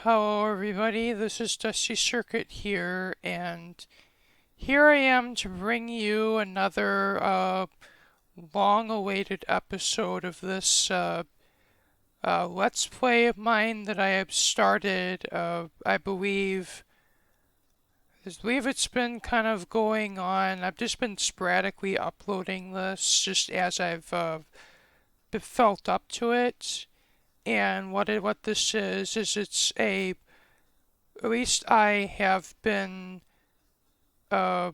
Hello everybody, this is Dusty Circuit here, and here I am to bring you another long-awaited episode of this Let's Play of mine that I have started. I believe it's been kind of going on. I've just been sporadically uploading this just as I've felt up to it. And what this is it's a at least I have been uh,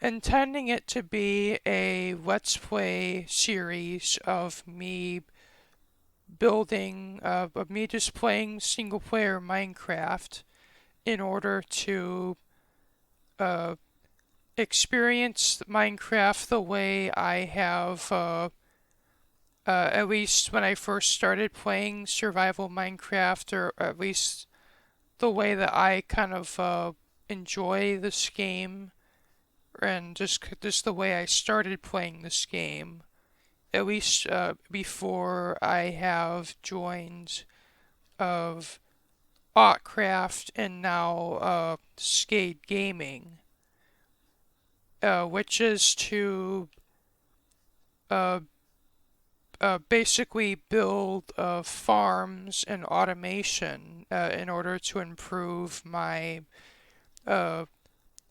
intending it to be a Let's Play series of me of me just playing single player Minecraft in order to uh, experience Minecraft the way I have, at least when I first started playing survival Minecraft, or at least the way that I kind of enjoy this game, and just the way I started playing this game, at least before I have joined of Otcraft and now Skate Gaming, which is to uh, basically build farms and automation in order to improve my uh,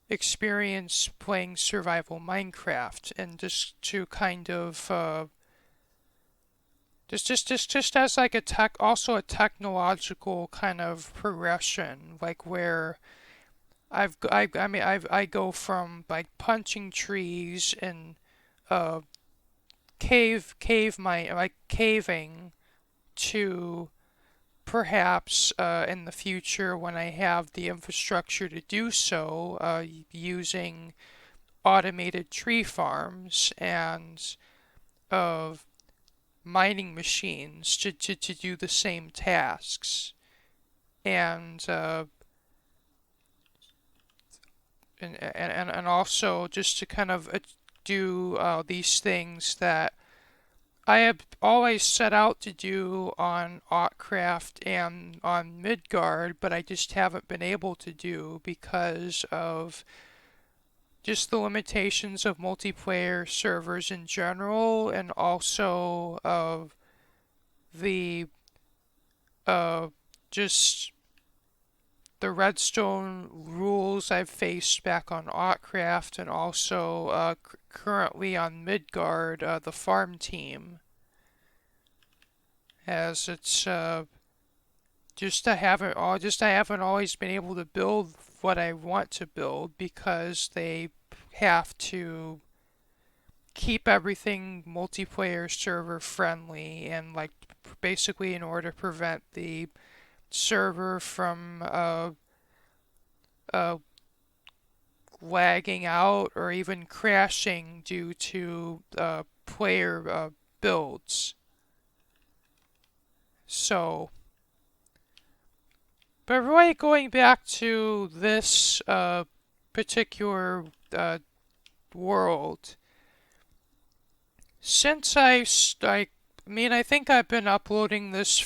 experience playing survival Minecraft, and just to kind of just as like also a technological kind of progression, like where I go from like punching trees and uh caving to perhaps in the future, when I have the infrastructure to do so, using automated tree farms and of mining machines to do the same tasks. And, and also just to kind of do these things that I have always set out to do on Otcraft and on Midgard, but I just haven't been able to do because of just the limitations of multiplayer servers in general, and also of the uh, just the redstone rules I've faced back on Otcraft, and also currently on Midgard, the farm team, as it's just I haven't always been able to build what I want to build because they have to keep everything multiplayer server friendly, and like basically in order to prevent the server from uh, lagging out or even crashing due to player builds. So, but really going back to this particular world, since I think I've been uploading this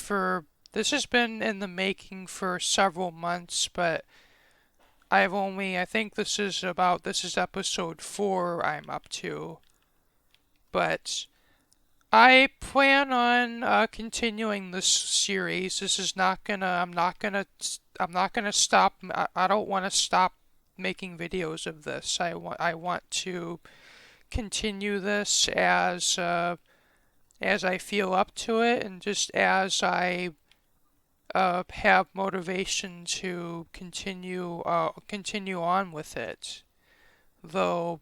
this has been in the making for several months, but I think this is episode 4 I'm up to. But I plan on continuing this series. This is not gonna, I'm not gonna stop. I don't want to stop making videos of this. I want to continue this as I feel up to it, and just as I have motivation to continue on with it. Though,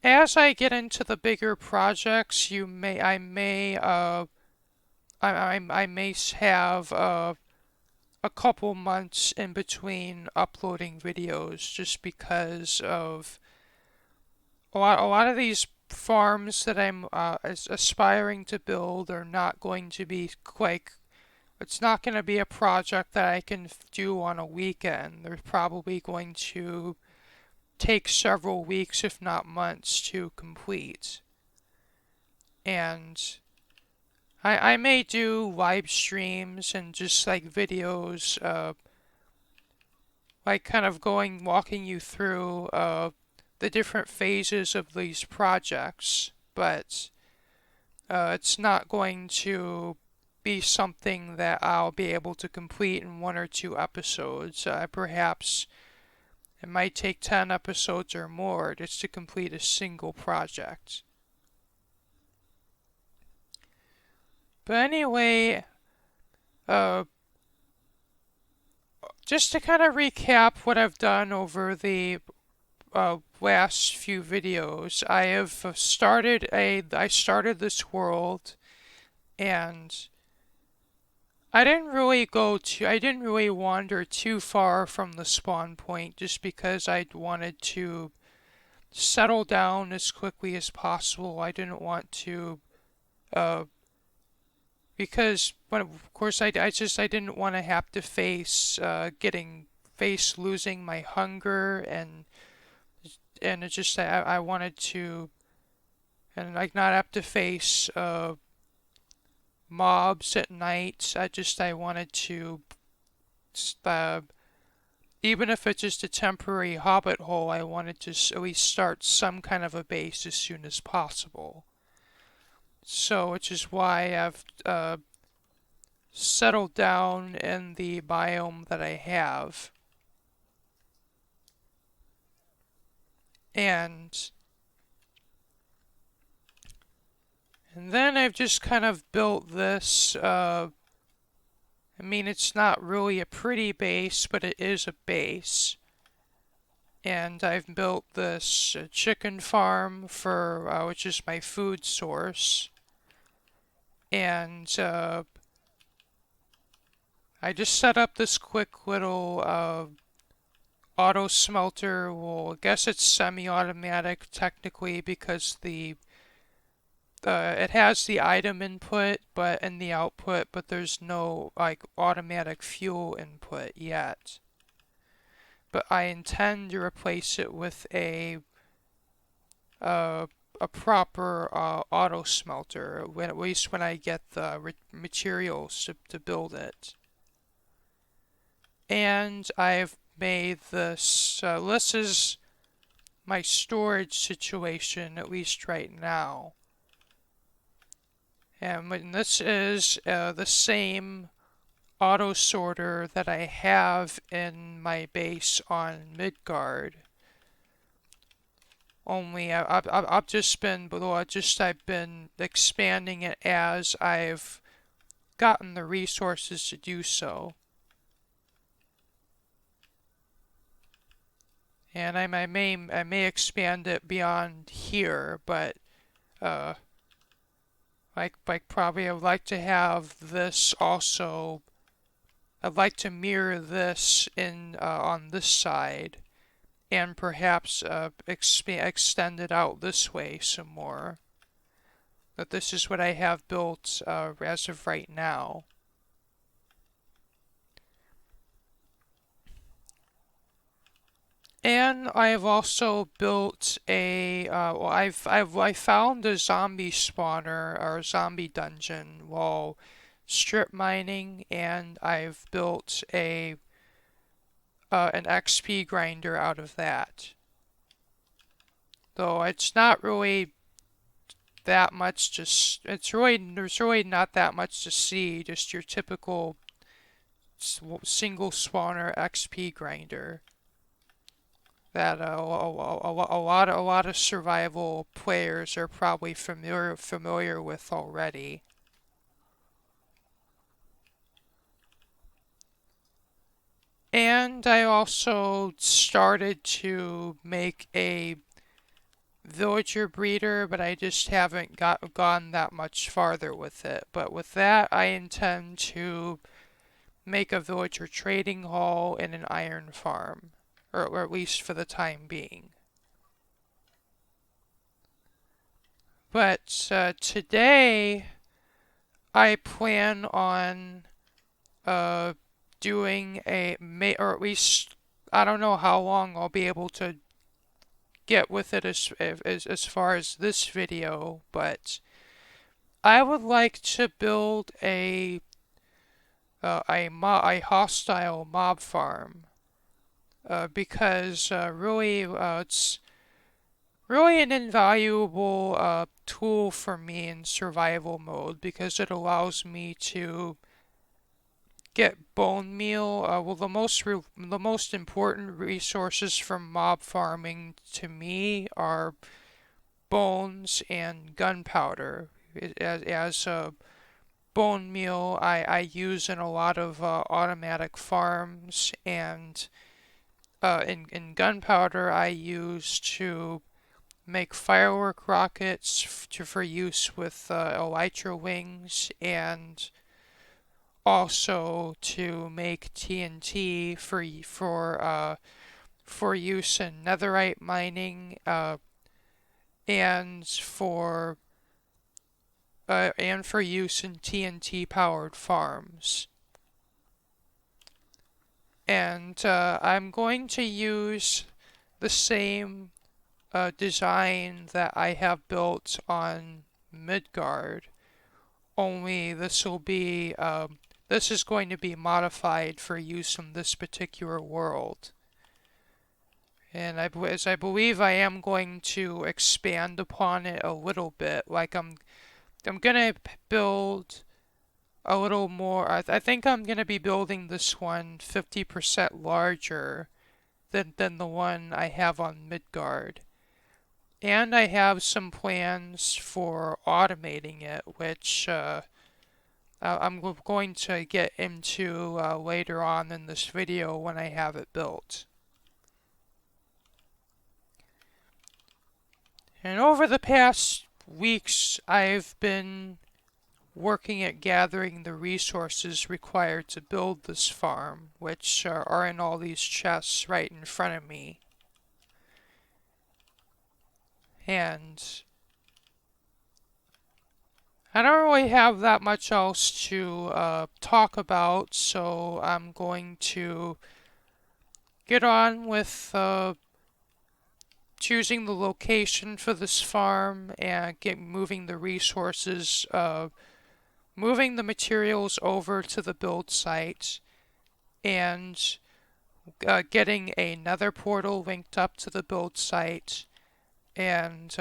as I get into the bigger projects, I may have a couple months in between uploading videos, just because of a lot of these farms that I'm aspiring to build are not going to be quite. It's not going to be a project that I can do on a weekend. They're probably going to take several weeks, if not months, to complete. And I may do live streams and just like videos, like kind of walking you through the different phases of these projects, but it's not going to be something that I'll be able to complete in 1 or 2 episodes. Perhaps it might take 10 episodes or more just to complete a single project. But anyway, uh, just to kind of recap what I've done over the last few videos, I started this world, and I didn't really wander too far from the spawn point just because I wanted to settle down as quickly as possible. I didn't want to, uh, because of course I didn't want to have to face losing my hunger, and it's just I wanted to, and like not have to face mobs at night. I wanted to, uh, even if it's just a temporary hobbit hole, I wanted to at least start some kind of a base as soon as possible. So, which is why I've settled down in the biome that I have. And then I've just kind of built this, I mean, it's not really a pretty base, but it is a base. And I've built this chicken farm which is my food source. And I just set up this quick little auto smelter. Well, I guess it's semi-automatic technically because it has the item input but in the output, but there's no like automatic fuel input yet. But I intend to replace it with a proper auto smelter, at least when I get the materials to build it. And I've made this. This is my storage situation, at least right now. And this is the same auto sorter that I have in my base on Midgard. Only I've been expanding it as I've gotten the resources to do so. And I may expand it beyond here, but like probably I would like to have this also. I'd like to mirror this in on this side, and perhaps extend it out this way some more. But this is what I have built as of right now. And I've also built I found a zombie spawner or zombie dungeon while strip mining, and I've built an XP grinder out of that. Though it's not really that much there's really not that much to see, just your typical single spawner XP grinder that a lot of survival players are probably familiar with already. And I also started to make a villager breeder, but I just haven't gone that much farther with it. But with that, I intend to make a villager trading hall and an iron farm, or at least for the time being. But today, I plan on doing or at least I don't know how long I'll be able to get with it as far as this video, but I would like to build a hostile mob farm because really it's really an invaluable tool for me in survival mode because it allows me to get bone meal. Well, the most important resources from mob farming to me are bones and gunpowder. As bone meal, I use in a lot of automatic farms, and in gunpowder I use to make firework rockets for use with elytra wings, and also to make TNT for use in netherite mining, and for use in TNT powered farms. And I'm going to use the same design that I have built on Midgard, only this is going to be modified for use in this particular world. And as I believe I am going to expand upon it a little bit. Like I'm gonna build a little more. I think I'm gonna be building this one 50% larger than the one I have on Midgard. And I have some plans for automating it, which I'm going to get into later on in this video when I have it built. And over the past weeks, I've been working at gathering the resources required to build this farm, which are in all these chests right in front of me. And I don't really have that much else to talk about, so I'm going to get on with choosing the location for this farm and moving the resources, moving the materials over to the build site, and getting another portal linked up to the build site. And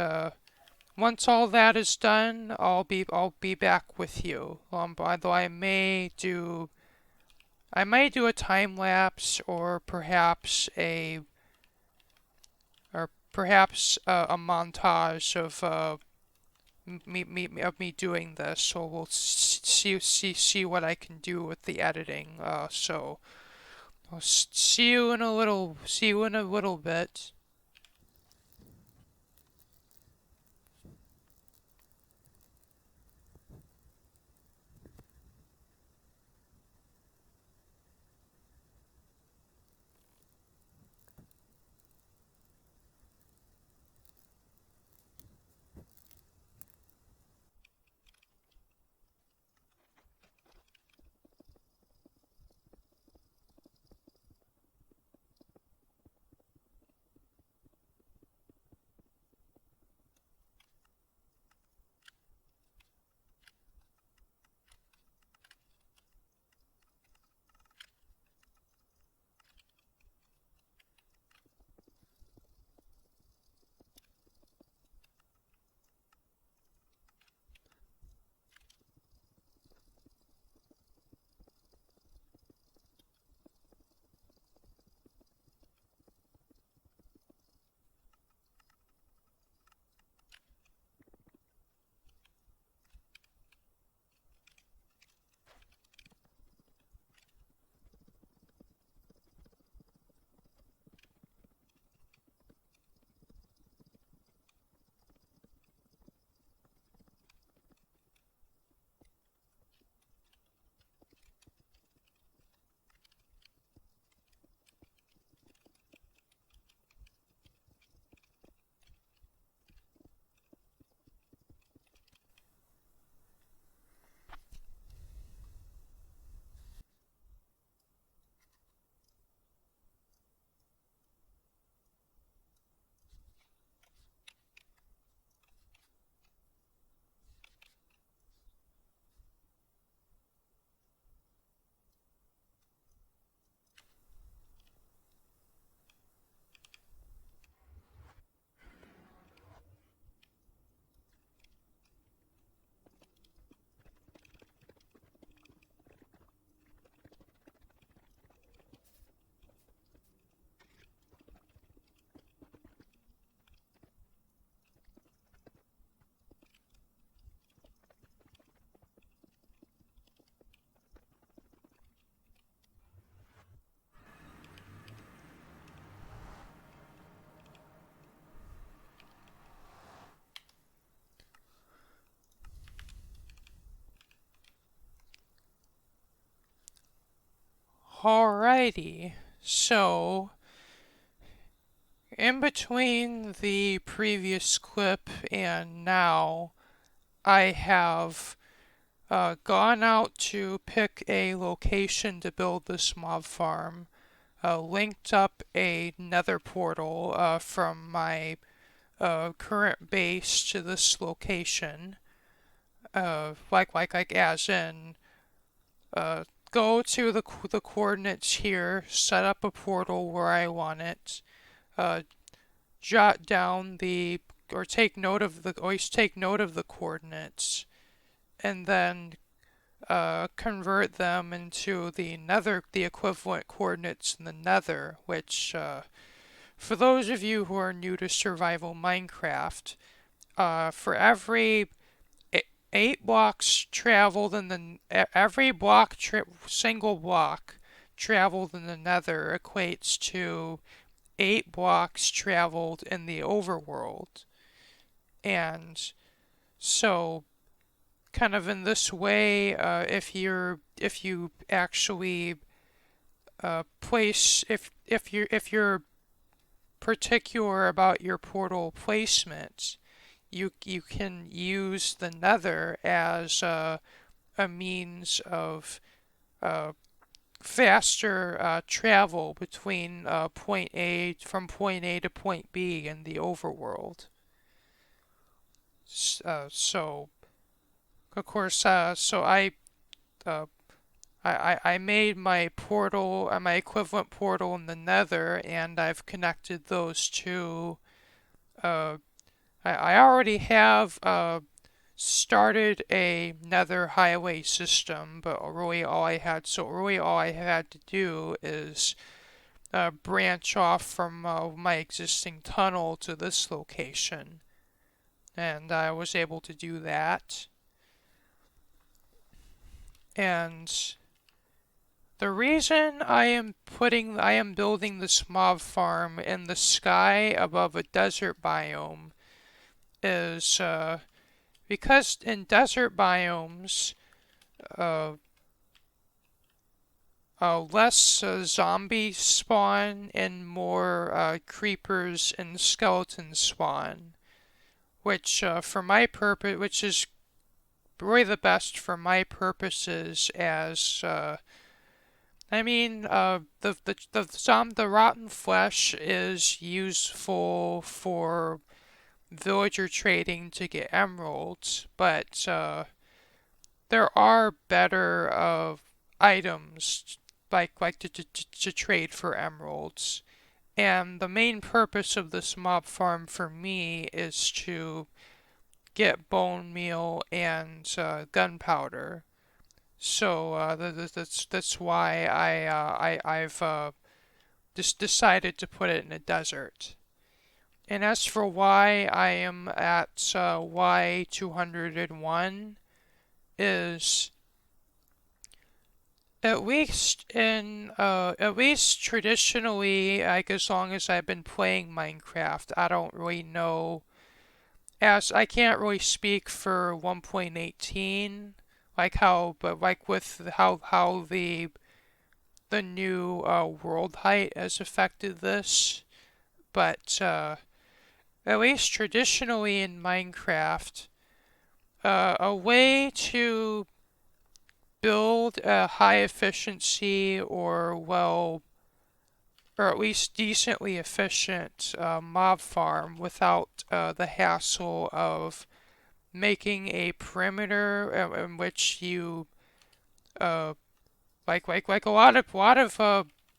once all that is done, I'll be back with you. Although I may do a time lapse, or perhaps a montage of me doing this. So we'll see what I can do with the editing. So I'll see you in a little bit. Alrighty, so in between the previous clip and now, I have gone out to pick a location to build this mob farm, linked up a nether portal from my current base to this location, like as in uh, go to the coordinates here, set up a portal where I want it, uh, jot down the or take note of the always take note of the coordinates, and then convert them into the equivalent coordinates in the nether, which for those of you who are new to survival Minecraft, for every 8 blocks traveled in every single block traveled in the nether equates to 8 blocks traveled in the overworld. And so kind of in this way, if you actually place if you're particular about your portal placement, you can use the nether as a means of faster travel between point A to point B in the overworld. So of course, uh, I made my portal, my equivalent portal in the nether, and I've connected those two. I already have started a nether highway system, but really all I had to do is branch off from my existing tunnel to this location, and I was able to do that. And the reason I am building this mob farm in the sky above a desert biome is because in desert biomes, uh, less zombies spawn and more creepers and skeletons spawn, which is really the best for my purposes as the rotten flesh is useful for villager trading to get emeralds, but there are better items to trade for emeralds. And the main purpose of this mob farm for me is to get bone meal and gunpowder. So that's why I've just decided to put it in a desert. And as for why I am at Y201 is at least traditionally, like as long as I've been playing Minecraft, I don't really know, as I can't really speak for 1.18, with how the new world height has affected this, but at least traditionally in Minecraft, a way to build a high efficiency or at least decently efficient mob farm without the hassle of making a perimeter in which you uh, like a lot of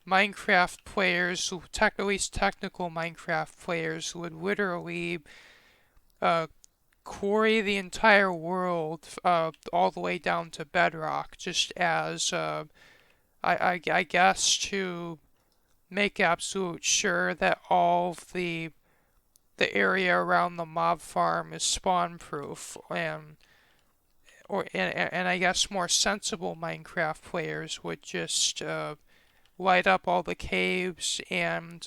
Minecraft players, at least technical Minecraft players, would literally uh, quarry the entire world all the way down to bedrock, just as I guess to make absolute sure that all of the area around the mob farm is spawn proof, and I guess more sensible Minecraft players would just light up all the caves and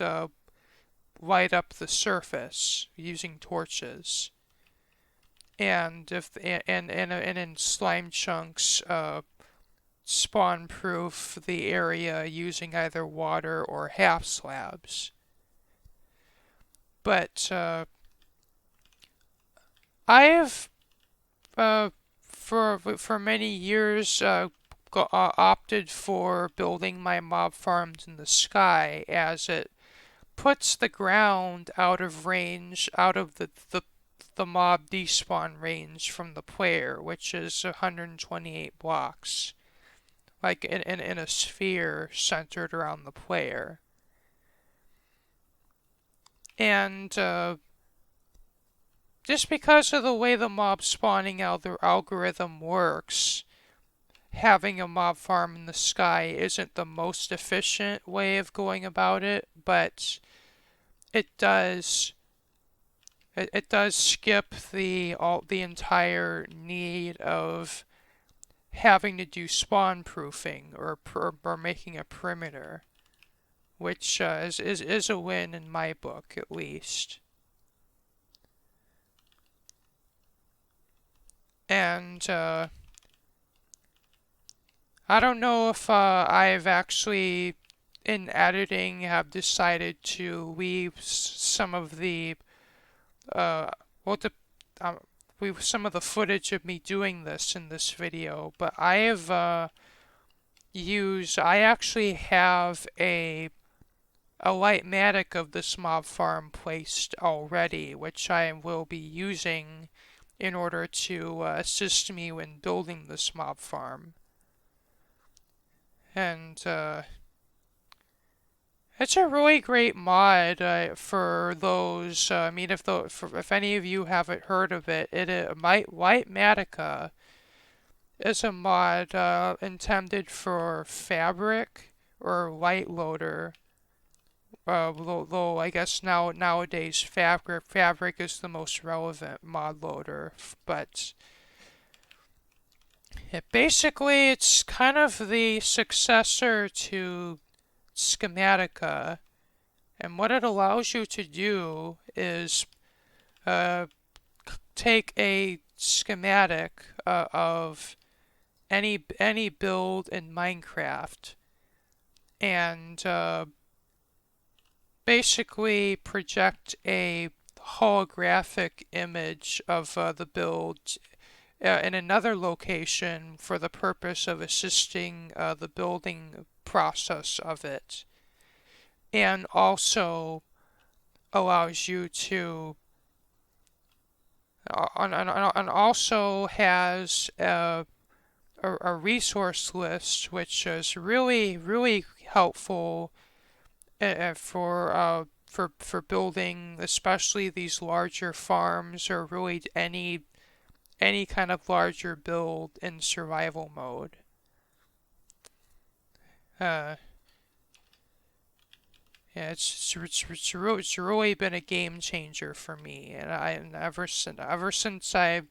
light up the surface using torches. And in slime chunks, spawn-proof the area using either water or half slabs. But I have for many years opted for building my mob farms in the sky, as it puts the ground out of range, out of the mob despawn range from the player, which is 128 blocks, like in a sphere centered around the player. And just because of the way the mob spawning algorithm works, having a mob farm in the sky isn't the most efficient way of going about it, but it does skip the entire need of having to do spawn proofing or making a perimeter, which is a win in my book, at least. And I don't know if I've actually, in editing, have decided to leave some of the uh, well, some of the footage of me doing this in this video, but I have I actually have a Lightmatic of this mob farm placed already, which I will be using in order to assist me when building this mob farm. And it's a really great mod for those. I mean, if any of you haven't heard of it, Lightmatica is a mod intended for Fabric or Light Loader. Though I guess nowadays Fabric is the most relevant mod loader, but it's kind of the successor to Schematica, and what it allows you to do is take a schematic of any build in Minecraft and basically project a holographic image of the build in another location for the purpose of assisting the building process of it, and also allows you to and also has a resource list, which is really helpful for building, especially these larger farms, or really any kind of larger build in survival mode. Yeah, it's really been a game changer for me, and ever since I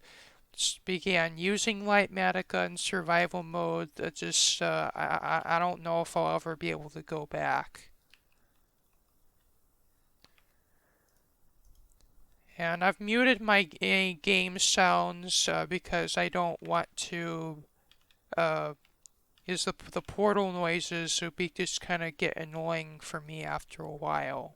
began using Lightmatica in survival mode, I don't know if I'll ever be able to go back. And I've muted my game sounds because I don't want to use the portal noises, so they just kind of get annoying for me after a while.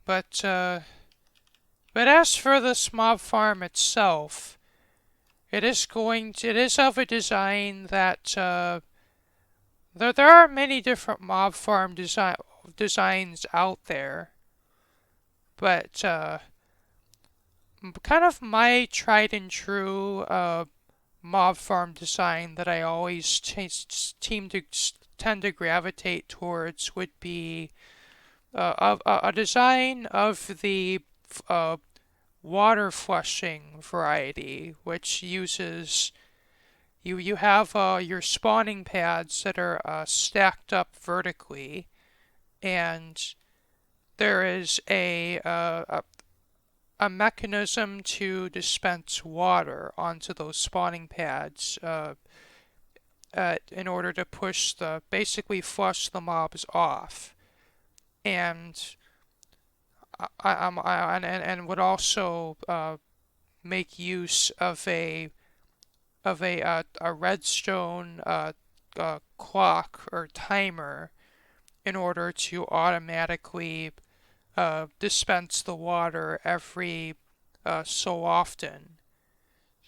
But as for this mob farm itself, it is of a design that there are many different mob farm designs out there, but kind of my tried and true mob farm design that I always tend to gravitate towards would be a design of the water flushing variety, which uses you have your spawning pads that are stacked up vertically, and there is a mechanism to dispense water onto those spawning pads in order to basically flush the mobs off. And and would also make use of a redstone clock or timer in order to automatically dispense the water every so often.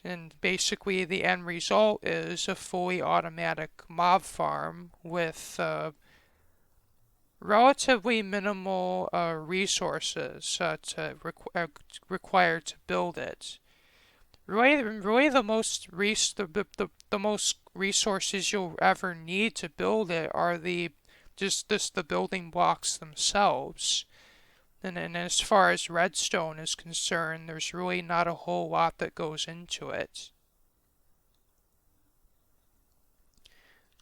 And basically, the end result is a fully automatic mob farm with relatively minimal resources required to build it. Really, the most resources you'll ever need to build it are the building blocks themselves. And as far as redstone is concerned, there's really not a whole lot that goes into it.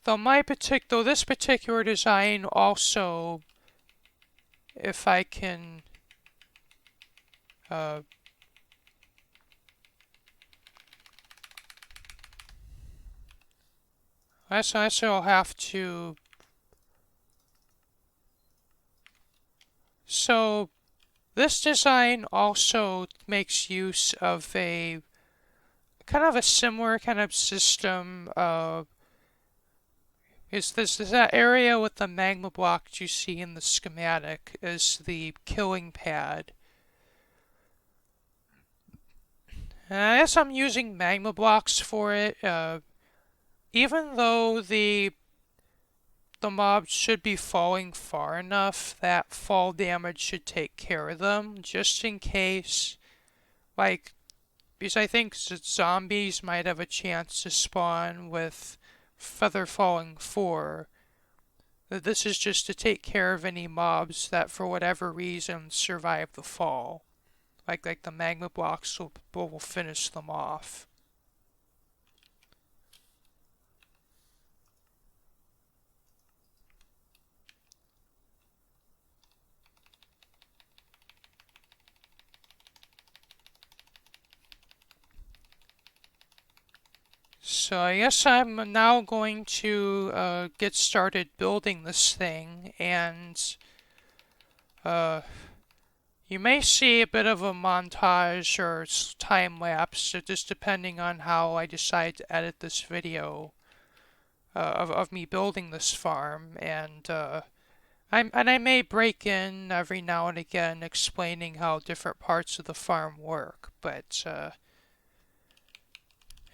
Though this particular design also, if I can I also have to. So this design also makes use of a kind of a similar kind of system. Is that area with the magma blocks you see in the schematic is the killing pad. And I guess I'm using magma blocks for it, even though the mobs should be falling far enough that fall damage should take care of them, just in case, like, because I think zombies might have a chance to spawn with Feather Falling 4. This is just to take care of any mobs that for whatever reason survive the fall. Like the magma blocks will finish them off. So I guess I'm now going to get started building this thing, and you may see a bit of a montage or time lapse, just depending on how I decide to edit this video of me building this farm, and I may break in every now and again explaining how different parts of the farm work, but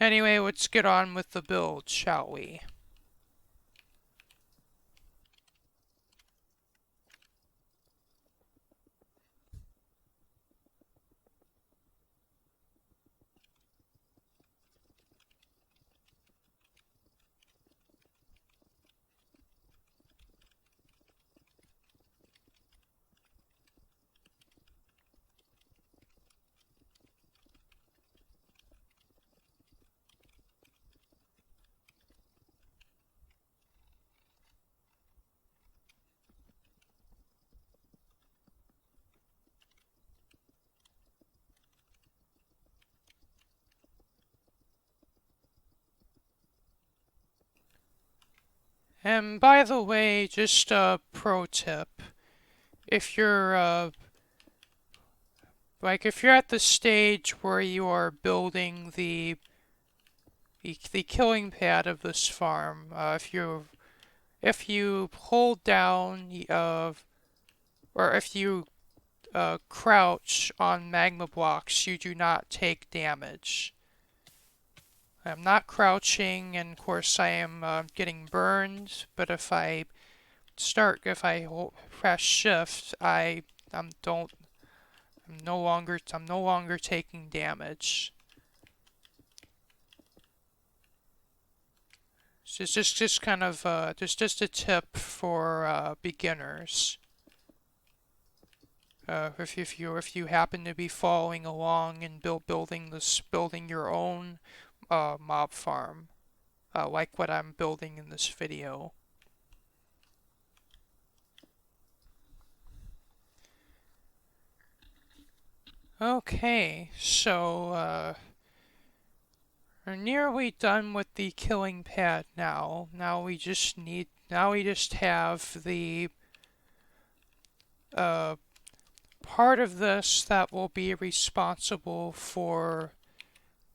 anyway, let's get on with the build, shall we? And by the way, just a pro tip, if you're if you're at the stage where you are building the killing pad of this farm, if you hold down or if you crouch on magma blocks, you do not take damage. I'm not crouching, and of course I am getting burned. But if I press shift, I'm don't I'm no longer taking damage. So it's just kind of just a tip for beginners. If you happen to be following along and building your own mob farm, like what I'm building in this video. Okay, so we're nearly done with the killing pad now. Now we just have the part of this that will be responsible for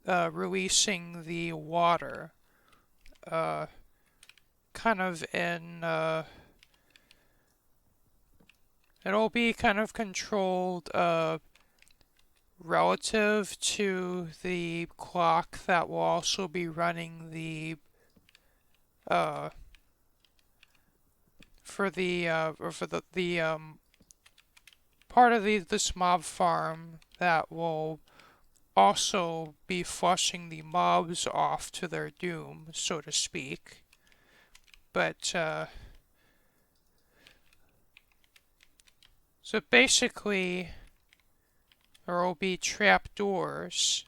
releasing the water, kind of in, it'll be kind of controlled relative to the clock that will also be running the for the part of this mob farm that will also be flushing the mobs off to their doom, so to speak. But so basically there will be trapdoors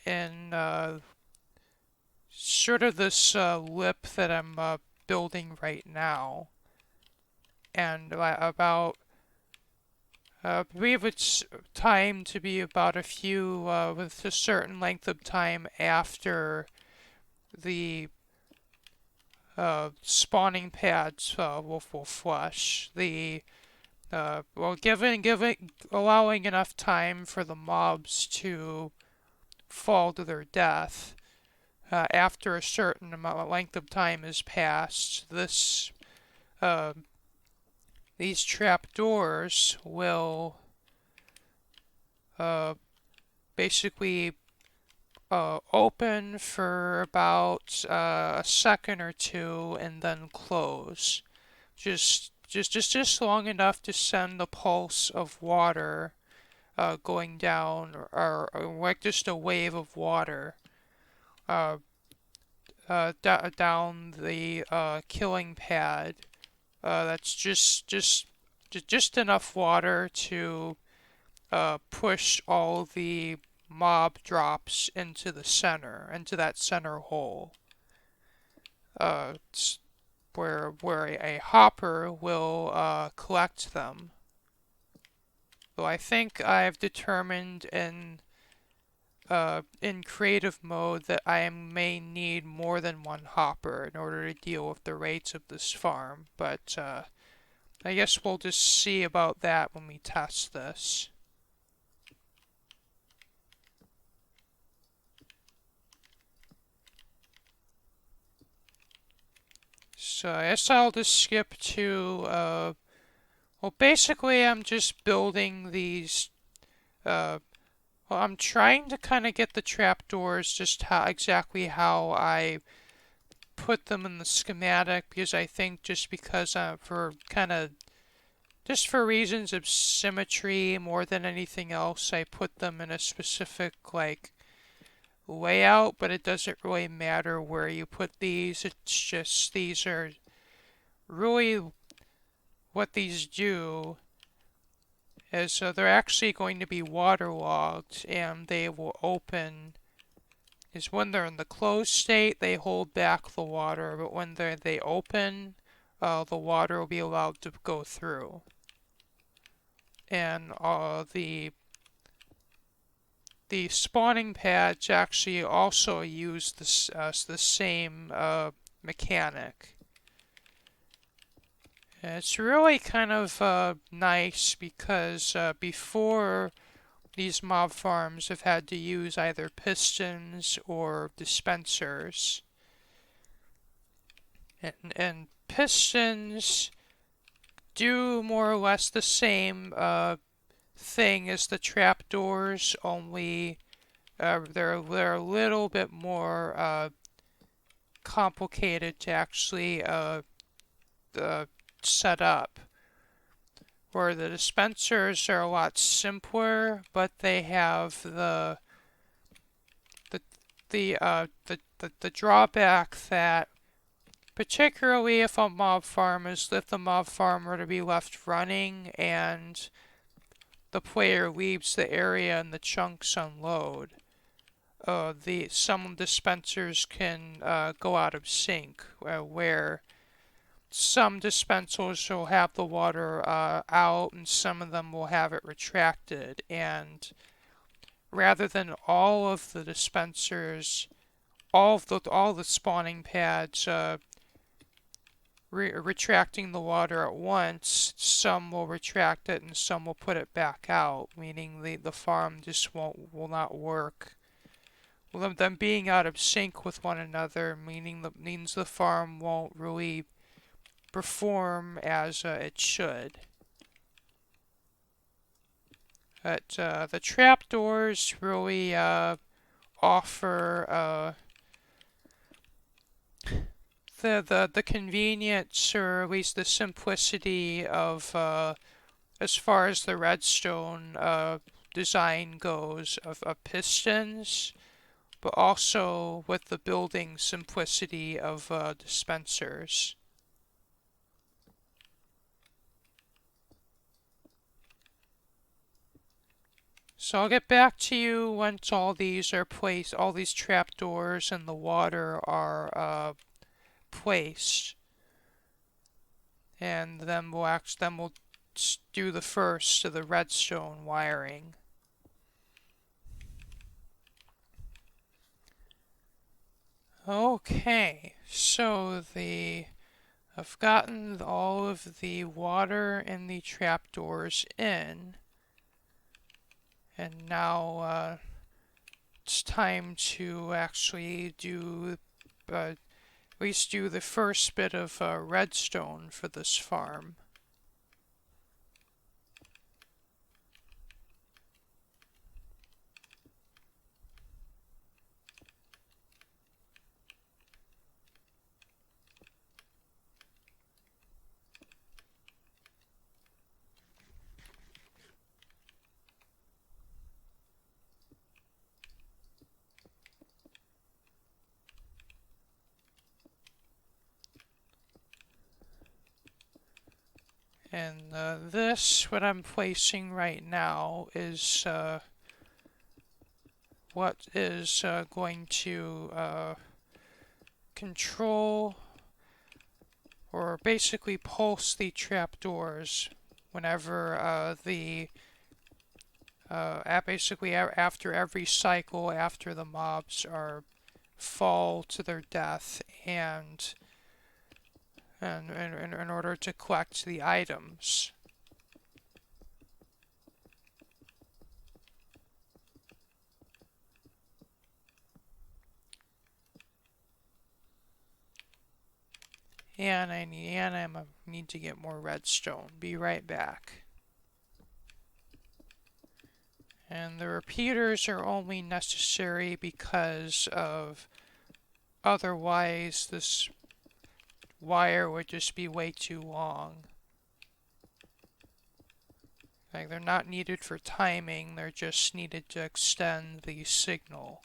in sort of this lip that I'm building right now, and about I believe it's time to be about with a certain length of time after the spawning pads will flush. Allowing enough time for the mobs to fall to their death. After a certain length of time has passed, these trapdoors will basically open for about a second or two and then close. Just long enough to send the pulse of water going down, or like just a wave of water down the killing pad. That's just enough water to push all the mob drops into that center hole. Where a hopper will collect them. So I think I've determined in creative mode that I may need more than one hopper in order to deal with the rates of this farm, but I guess we'll just see about that when we test this. So I guess I'll just skip to, well, basically I'm just building these, well, I'm trying to kind of get the trapdoors just exactly how I put them in the schematic, because I think just for reasons of symmetry more than anything else, I put them in a specific, like, layout, but it doesn't really matter where you put these. It's just these are really what these do is they're actually going to be waterlogged, and they will open is when they're in the closed state they hold back the water, but when they open, the water will be allowed to go through. And the spawning pads actually also use the same mechanic. And it's really kind of nice because before, these mob farms have had to use either pistons or dispensers. And pistons do more or less the same thing as the trapdoors, only they're a little bit more complicated to actually set up. Where the dispensers are a lot simpler, but they have the drawback that, particularly if the mob farm were to be left running and the player leaves the area and the chunks unload, some dispensers can go out of sync, where some dispensers will have the water out and some of them will have it retracted, and rather than all of the dispensers, all the spawning pads retracting the water at once, some will retract it and some will put it back out, meaning the farm just will not work. Well, them being out of sync with one another, means the farm won't really perform as it should. But the trapdoors really offer the convenience, or at least the simplicity of as far as the redstone design goes of pistons, but also with the building simplicity of dispensers. So I'll get back to you once all these are placed, all these trapdoors and the water are placed, and then we'll do the first of the redstone wiring. Okay, so I've gotten all of the water and the trapdoors in, and now it's time to actually do at least do the first bit of redstone for this farm. And what I'm placing right now is what is going to control or basically pulse the trapdoors whenever basically after every cycle after the mobs fall to their death, and in order to collect the items. And I need to get more redstone. Be right back. And the repeaters are only necessary because of otherwise this wire would just be way too long. Like, they're not needed for timing, they're just needed to extend the signal.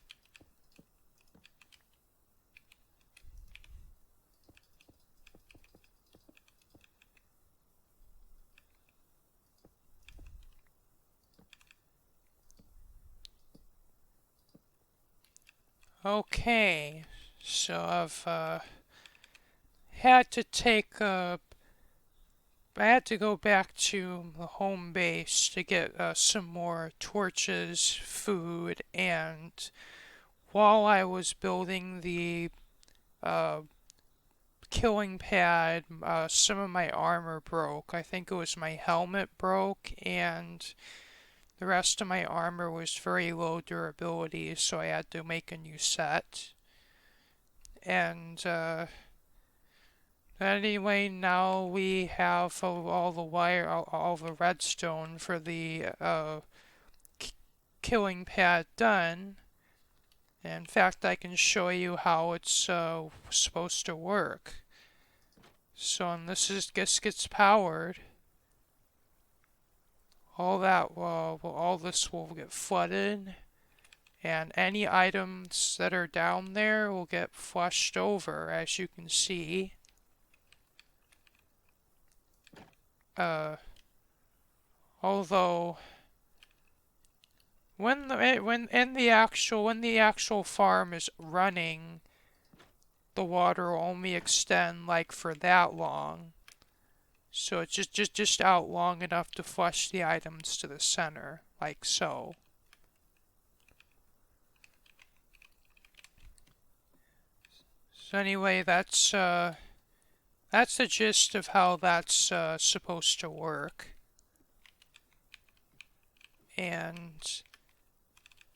Okay, so I've had to take I had to go back to the home base to get some more torches, food, and while I was building the uh, killing pad, some of my armor broke. I think it was my helmet broke, and the rest of my armor was very low durability, so I had to make a new set. And anyway, now we have all the all the redstone for the killing pad done. In fact, I can show you how it's supposed to work. So, and this gets powered. All this will get flooded, and any items that are down there will get flushed over, as you can see. Although when the actual farm is running, the water will only extend like for that long. So it's just out long enough to flush the items to the center, like so. So anyway, that's that's the gist of how that's supposed to work. And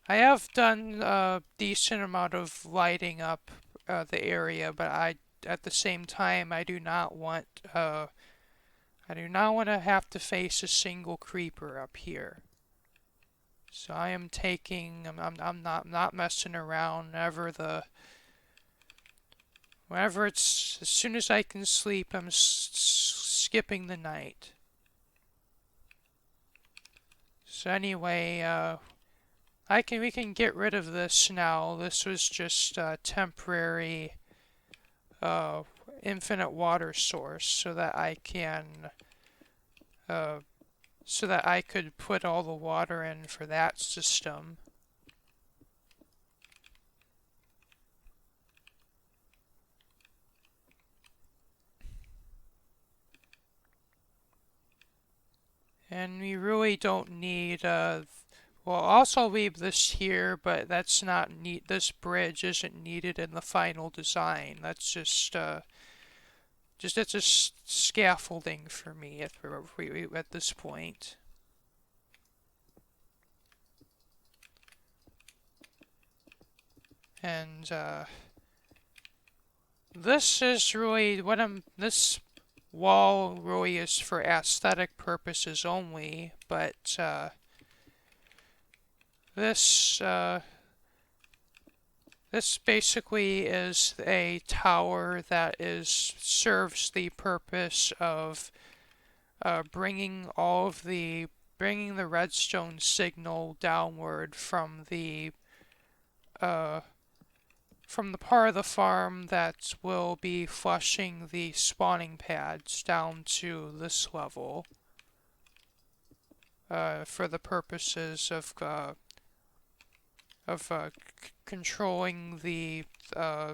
I have done a decent amount of lighting up the area, but at the same time, I do not want to have to face a single creeper up here. So I am taking, I'm not messing around. Whenever it's, as soon as I can sleep, I'm skipping the night. So anyway, we can get rid of this now. This was just a temporary, uh, infinite water source uh, so that I could put all the water in for that system. And we really don't need, well, I'll also leave this here, but that's not need. This bridge isn't needed in the final design. It's just scaffolding for me at this point. And this wall really is for aesthetic purposes only, but this this basically is a tower that serves the purpose of bringing the redstone signal downward uh, from the part of the farm that will be flushing the spawning pads down to this level for the purposes of controlling the uh,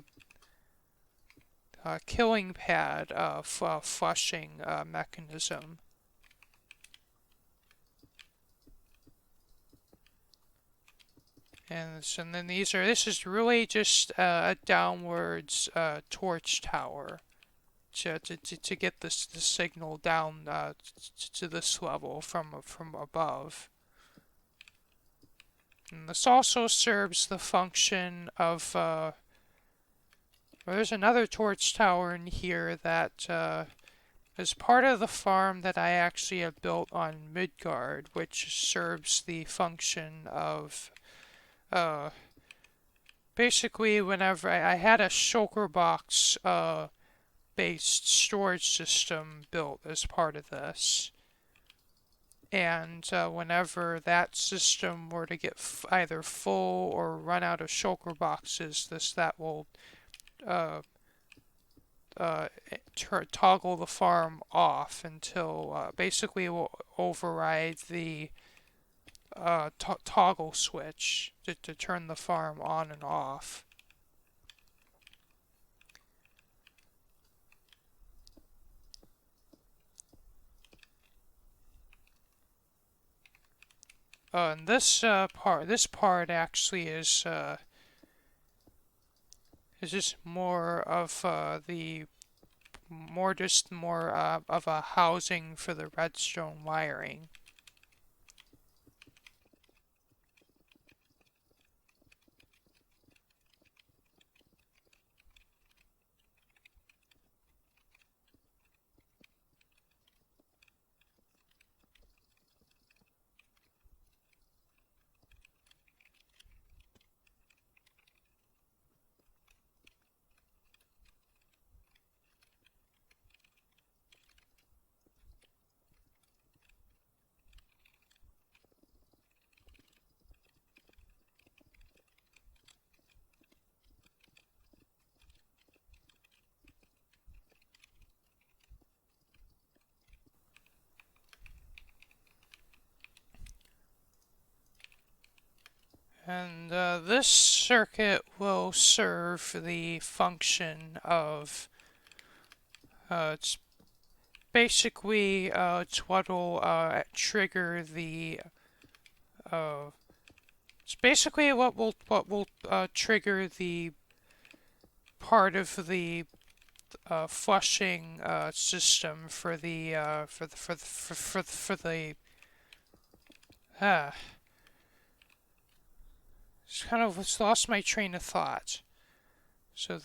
killing pad flushing mechanism. And then this is really just a downwards torch tower to get the signal down to this level from above. And this also serves the function of there's another torch tower in here that is part of the farm that I actually have built on Midgard, which serves the function of uh, basically whenever I had a shulker box based storage system built as part of this. And whenever that system were to get either full or run out of shulker boxes, that will uh, toggle the farm off until basically it will override the toggle switch to turn the farm on and off. And this part actually is just more of more of a housing for the redstone wiring. And this circuit will serve the function of it's basically it's what will trigger the it's basically what will trigger the part of the flushing system for the uh, just kind of lost my train of thought. So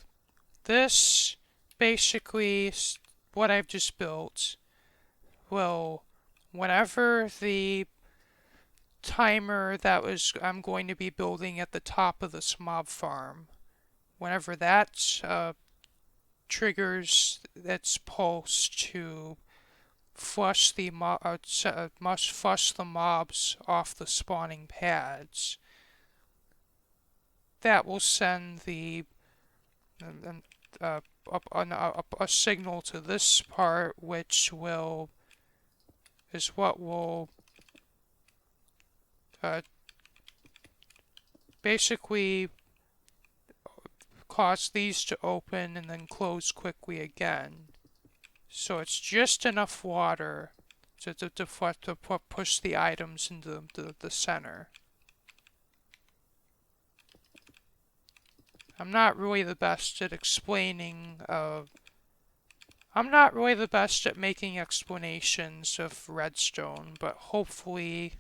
this basically what I've just built will, whenever the timer that I'm going to be building at the top of this mob farm, whenever that triggers its pulse to flush the must flush the mobs off the spawning pads, that will send the uh, a signal to this part, which is what will basically cause these to open and then close quickly again. So it's just enough water to push the items into the center. I'm not really the best at explaining. I'm not really the best at making explanations of redstone, but hopefully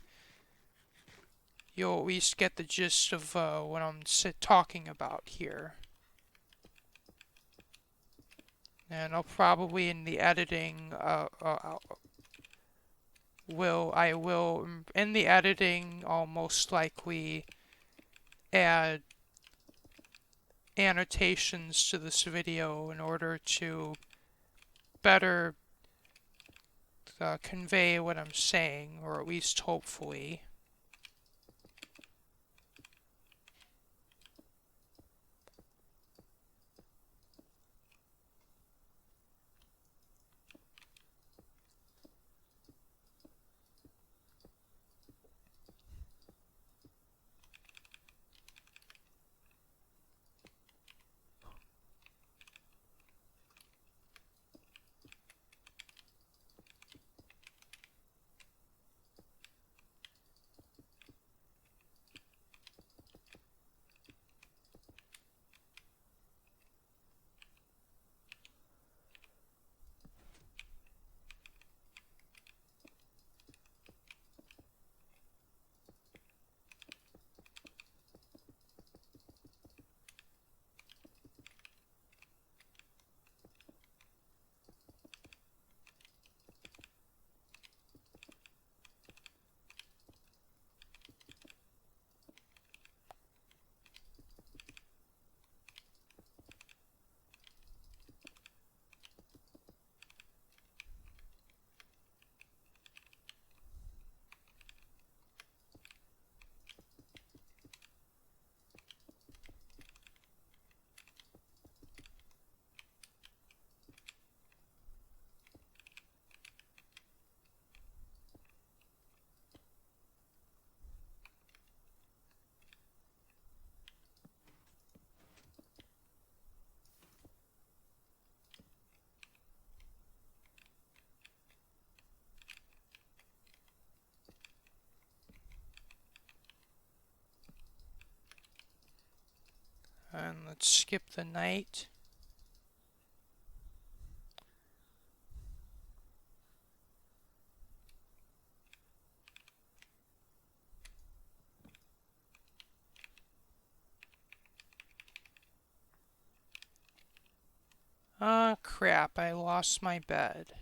you'll at least get the gist of what I'm talking about here. And I'll probably in the editing in the editing I'll most likely add annotations to this video in order to better convey what I'm saying, or at least hopefully. And let's skip the night. Ah, crap, I lost my bed.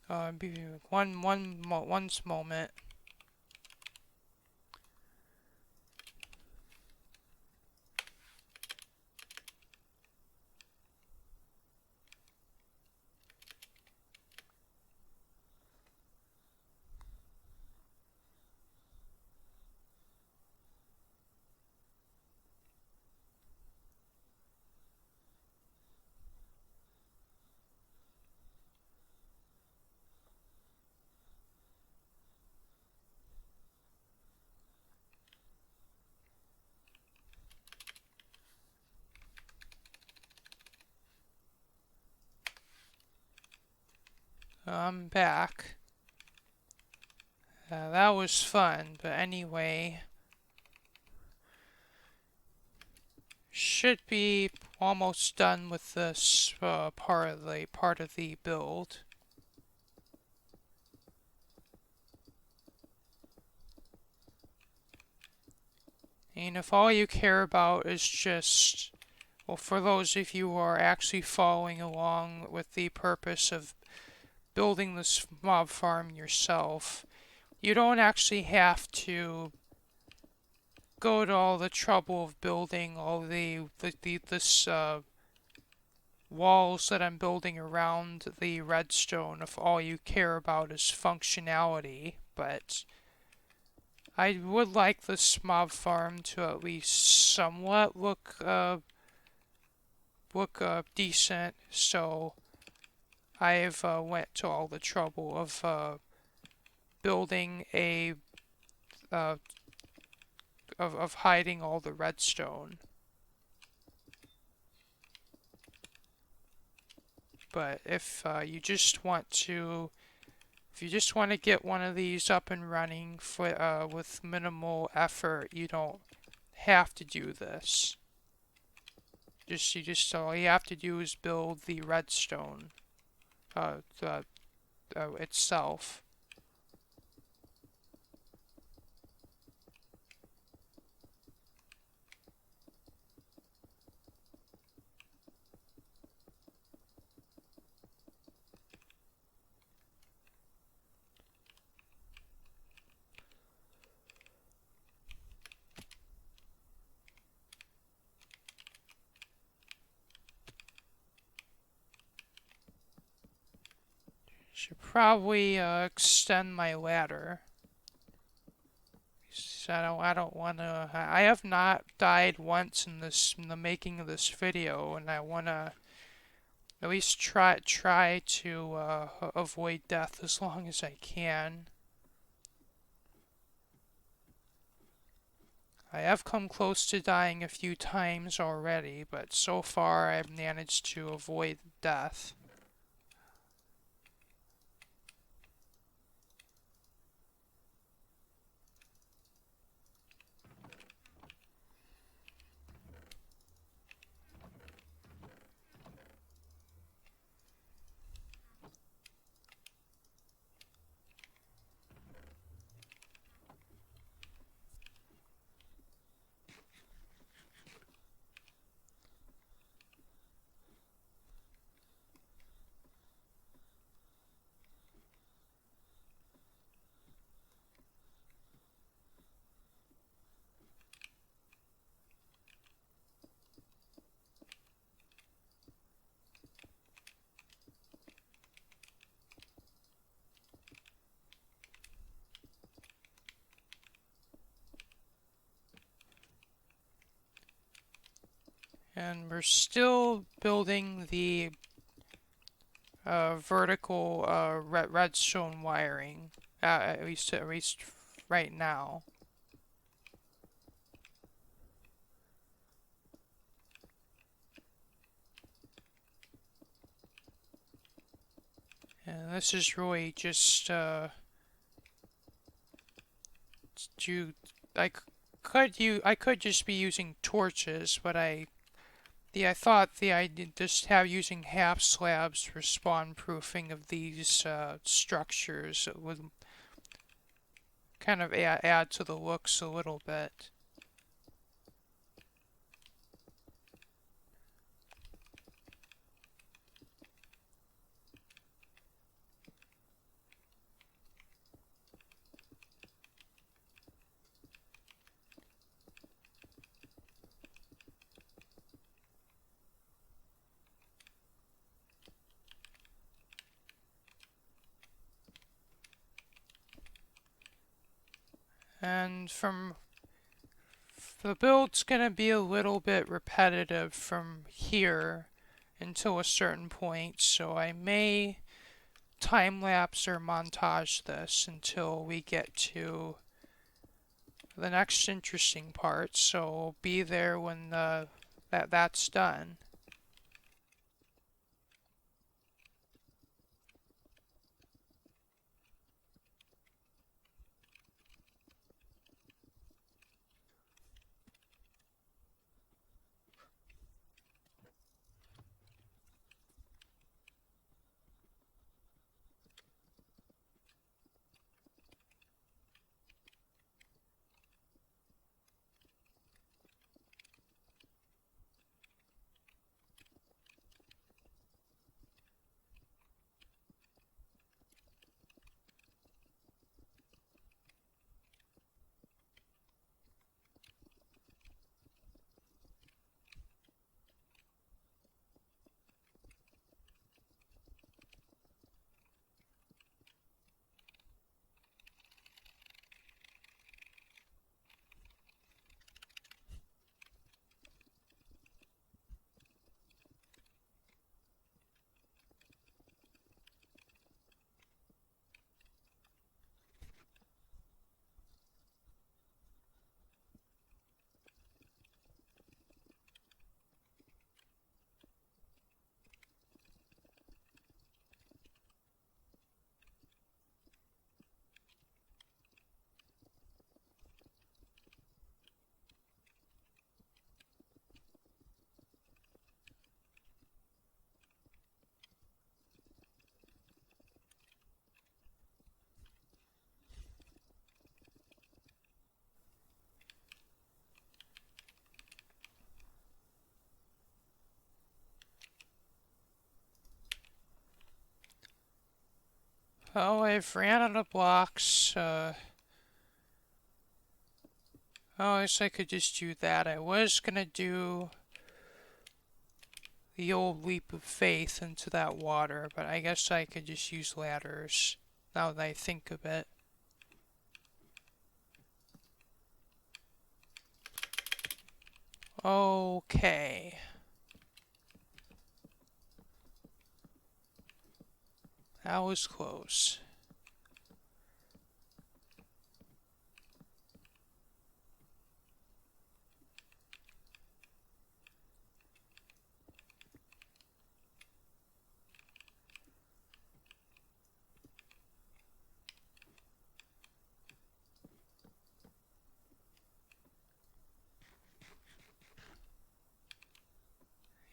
One moment. I'm back. That was fun, but anyway, should be almost done with this part of the build. And if all you care about is just, well, for those of you who are actually following along with the purpose of building this mob farm yourself, you don't actually have to go to all the trouble of building all this walls that I'm building around the redstone if all you care about is functionality. But I would like this mob farm to at least somewhat look decent, so I've went to all the trouble of building a uh, of hiding all the redstone. But if you just want to get one of these up and running with minimal effort, you don't have to do this. All you have to do is build the redstone itself. Should probably extend my ladder. So I don't want to. I have not died once in the making of this video, and I want to at least try to avoid death as long as I can. I have come close to dying a few times already, but so far I've managed to avoid death. And we're still building the vertical redstone wiring, at least right now. And this is really just to I could just be using torches, but I thought the idea just have using half slabs for spawn proofing of these structures would kind of add to the looks a little bit. And from the build's gonna be a little bit repetitive from here until a certain point, so I may time lapse or montage this until we get to the next interesting part. So be there when that's done. Oh, I've ran out of blocks. Oh, I guess I could just do that. I was gonna do the old leap of faith into that water, but I guess I could just use ladders now that I think of it. Okay. That was close.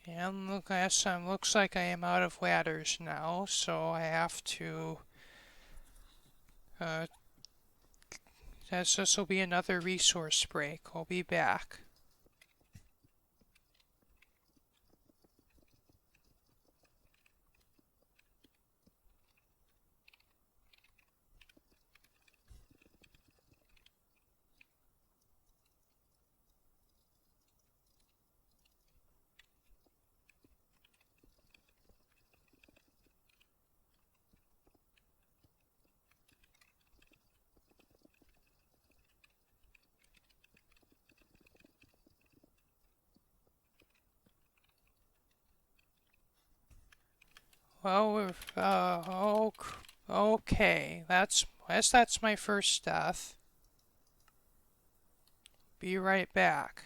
And look, looks like I am out of ladders now, so I have to, uh, this will be another resource break. I'll be back. Well, okay. That's my first death. Be right back.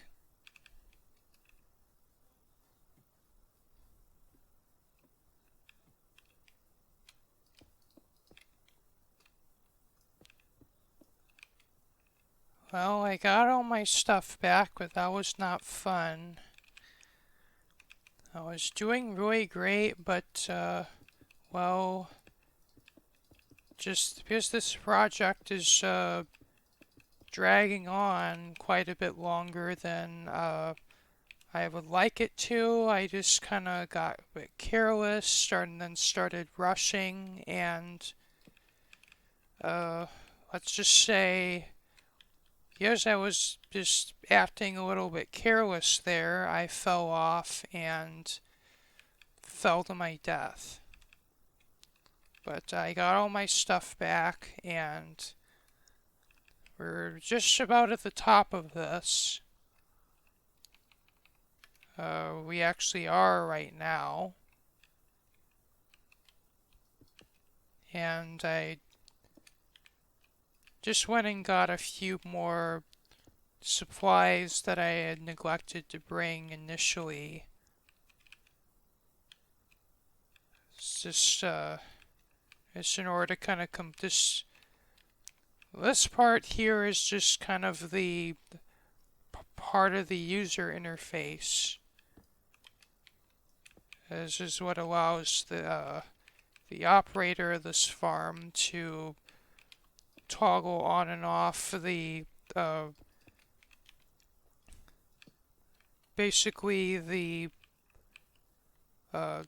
Well, I got all my stuff back, but that was not fun. I was doing really great, but, well, just because this project is, dragging on quite a bit longer than, I would like it to. I just kind of got a bit careless, and then started rushing, and, uh, let's just say, because I was just acting a little bit careless there, I fell off and fell to my death. But I got all my stuff back, and we're just about at the top of this. We actually are right now. And I just went and got a few more supplies that I had neglected to bring initially. It's just, it's in order to kind of come this part here is just kind of the part of the user interface. This is what allows the operator of this farm to toggle on and off uh, basically uh,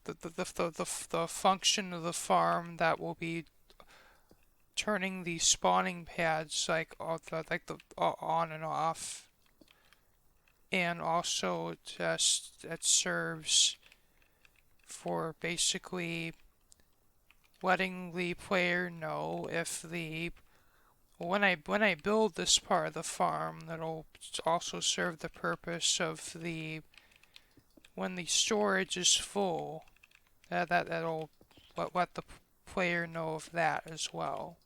the function of the farm that will be turning the spawning pads on and off, and also it serves for basically letting the player know if when I build this part of the farm, that'll also serve the purpose of when the storage is full, that'll let the player know of that as well.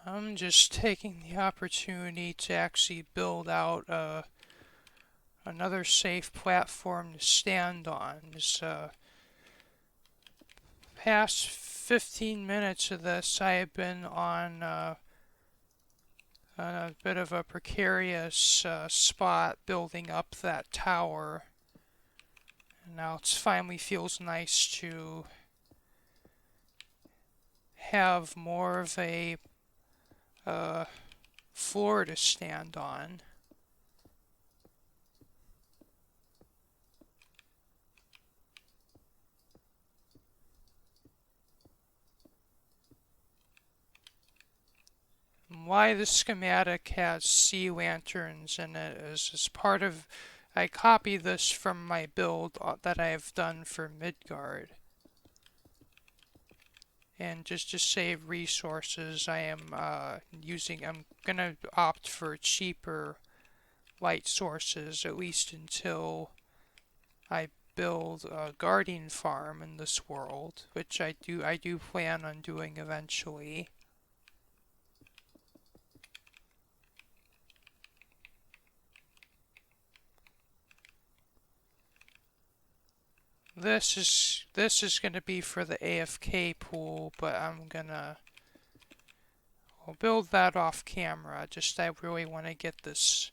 I'm just taking the opportunity to actually build out another safe platform to stand on. This past 15 minutes of this, I have been on a bit of a precarious spot building up that tower. And now it finally feels nice to have more of a floor to stand on. Why the schematic has sea lanterns in it is part of. I copy this from my build that I have done for Midgard. And just to save resources, I'm gonna opt for cheaper light sources, at least until I build a guardian farm in this world, which I do plan on doing eventually. This is gonna be for the AFK pool, but I'll build that off camera. Just I really want to get this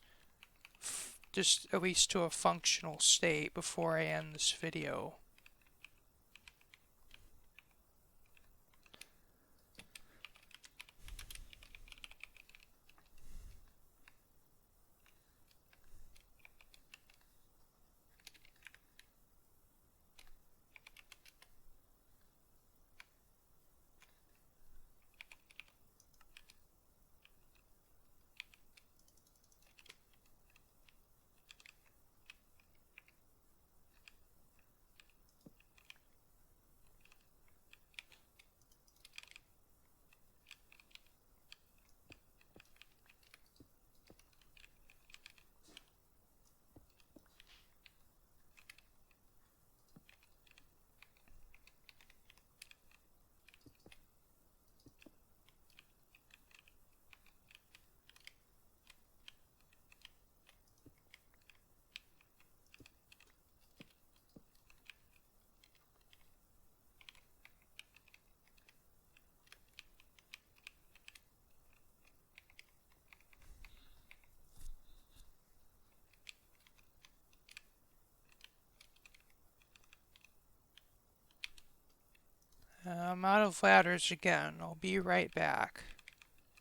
just at least to a functional state before I end this video. I'm out of ladders again. I'll be right back.